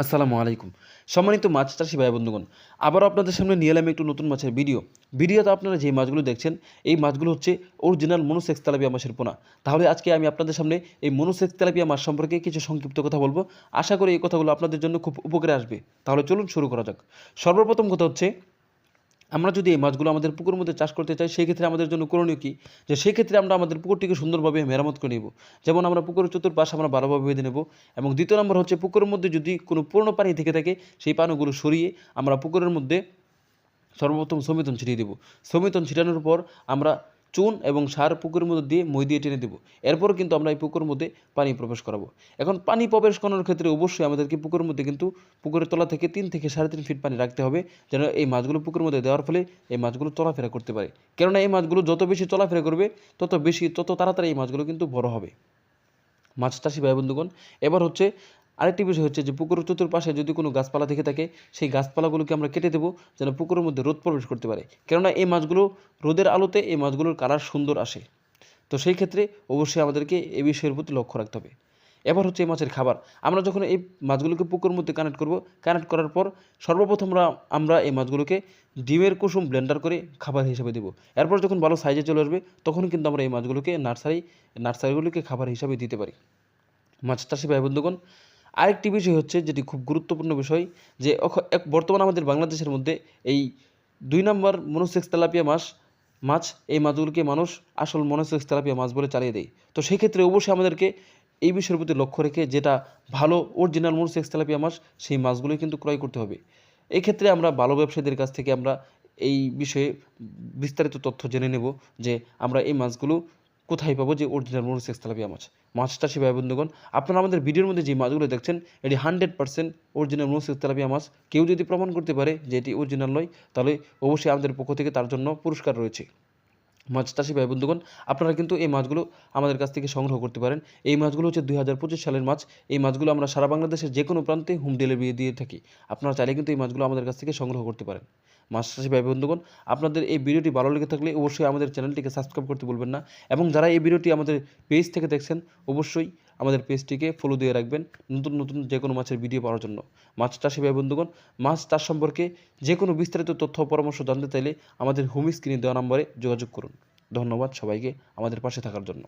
আসসালামু আলাইকুম। সম্মানিত মাছ চাষি ভাই বন্ধুগণ, আবারও আপনাদের সামনে নিয়ে এলাম একটু নতুন মাছের ভিডিওতে আপনারা যে মাছগুলো দেখছেন, এই মাছগুলো হচ্ছে অরিজিনাল মনোসেক্স তেলাপিয়া মাছের পোনা। তাহলে আজকে আমি আপনাদের সামনে এই মনোসেক্স তেলাপিয়া মাছ সম্পর্কে কিছু সংক্ষিপ্ত কথা বলবো। আশা করি এই কথাগুলো আপনাদের জন্য খুব উপকারে আসবে। তাহলে চলুন শুরু করা যাক। সর্বপ্রথম কথা হচ্ছে, আমরা যদি এই মাছগুলো আমাদের পুকুরের মধ্যে চাষ করতে চাই, সেই ক্ষেত্রে আমাদের জন্য করণীয় কী? যে সেই ক্ষেত্রে আমরা আমাদের পুকুরটিকে সুন্দরভাবে মেরামত করে নেব। যেমন আমরা পুকুরের চতুর্পাশ আমরা ভালোভাবে বেঁধে নেব। এবং দ্বিতীয় নম্বর হচ্ছে, পুকুরের মধ্যে যদি কোনো পুরনো পানি থেকে থাকে, সেই পানিগুলো সরিয়ে আমরা পুকুরের মধ্যে সর্বপ্রথম সমিতন ছিটিয়ে দেবো। সমিতন ছিটানোর পর আমরা চুন এবং সার পুকুরের মধ্যে দিয়ে মই দিয়ে টেনে দেবো। এরপর কিন্তু আমরা এই পুকুরের মধ্যে পানি প্রবেশ করাবো। এখন পানি প্রবেশ করানোর ক্ষেত্রে অবশ্যই আমাদেরকে পুকুরের মধ্যে কিন্তু পুকুরের তলা থেকে 3 থেকে 3.5 ফিট পানি রাখতে হবে, যেন এই মাছগুলো পুকুরের মধ্যে দেওয়ার ফলে এই মাছগুলো চলাফেরা করতে পারে। কেননা এই মাছগুলো যত বেশি চলাফেরা করবে, তত তাড়াতাড়ি এই মাছগুলো কিন্তু বড় হবে। মাছ চাষি ভাই বন্ধুগণ, এবার হচ্ছে আরেকটি বিষয় হচ্ছে যে পুকুরের চতুর্পাশে যদি কোনো গাছপালা থেকে থাকে, সেই গাছপালাগুলোকে আমরা কেটে দেবো, যেন পুকুরের মধ্যে রোদ প্রবেশ করতে পারে। কেননা এই মাছগুলো রোদের আলোতে এই মাছগুলোর কালার সুন্দর আসে। তো সেই ক্ষেত্রে অবশ্যই আমাদেরকে এই বিষয়ের প্রতি লক্ষ্য রাখতে হবে। এবার হচ্ছে এই মাছের খাবার। আমরা যখন এই মাছগুলোকে পুকুরের মধ্যে কানেক্ট করার পর সর্বপ্রথম আমরা এই মাছগুলোকে ডিমের কুসুম ব্লেন্ডার করে খাবার হিসেবে দেবো। এরপর যখন ভালো সাইজে চলে আসবে, তখন কিন্তু আমরা এই মাছগুলোকে নার্সারিগুলোকে খাবার হিসাবে দিতে পারি। মাছ চাষি ভাই বন্ধুগণ, আরেকটি বিষয় হচ্ছে, যেটি খুব গুরুত্বপূর্ণ বিষয়, যে বর্তমানে আমাদের বাংলাদেশের মধ্যে এই 2 নম্বর মনোসেক্স তেলাপিয়া মাছ এই মাছগুলোকে মানুষ আসল মনোসেক্স তেলাপিয়া মাছ বলে চালিয়ে দেয়। তো সেই ক্ষেত্রে অবশ্যই আমাদেরকে এই বিষয়ের প্রতি লক্ষ্য রেখে যেটা ভালো অরিজিনাল মনোসেক্স তেলাপিয়া মাছ, সেই মাছগুলোই কিন্তু ক্রয় করতে হবে। এই ক্ষেত্রে আমরা ভালো ব্যবসায়ীদের কাছ থেকে আমরা এই বিষয়ে বিস্তারিত তথ্য জেনে নেব, যে আমরা এই মাছগুলো কোথায় পাবো, যে অরিজিনাল মনোসেক্স তেলাপিয়া মাছ চাষি ভাই বন্ধুগণ, আপনারা আমাদের ভিডিওর মধ্যে যে মাছগুলো দেখছেন, এটি 100% অরিজিনাল মনোসেক্স তেলাপিয়া মাছ। কেউ যদি প্রমাণ করতে পারে যে এটি অরিজিনাল নয়, তাহলে অবশ্যই আমাদের পক্ষ থেকে তার জন্য পুরস্কার রয়েছে। মাছ চাষি ভাই বন্ধুগণ, আপনারা কিন্তু এই মাছগুলো আমাদের কাছ থেকে সংগ্রহ করতে পারেন। এই মাছগুলো হচ্ছে 2025 সালের মাছ। এই মাছগুলো আমরা সারা বাংলাদেশের যে কোনো প্রান্তে হোম ডেলিভারি দিয়ে থাকি। আপনারা চাইলে কিন্তু এই মাছগুলো আমাদের কাছ থেকে সংগ্রহ করতে পারেন। মাছ চাষি ভাই বন্ধুগণ, আপনাদের এই ভিডিওটি ভালো লেগে থাকলে অবশ্যই আমাদের চ্যানেলটিকে সাবস্ক্রাইব করতে ভুলবেন না। এবং যারা এই ভিডিওটি আমাদের পেজ থেকে দেখছেন, অবশ্যই আমাদের পেজটিকে ফলো দিয়ে রাখবেন নতুন যে কোনো মাছের ভিডিও পাওয়ার জন্য। মাছ চাষি ভাই বন্ধুগণ, মাছ চাষ সম্পর্কে যে কোনো বিস্তারিত তথ্য পরামর্শ জানতে চাইলে আমাদের হোম স্ক্রিনে দেওয়া নম্বরে যোগাযোগ করুন। ধন্যবাদ সবাইকে আমাদের পাশে থাকার জন্য।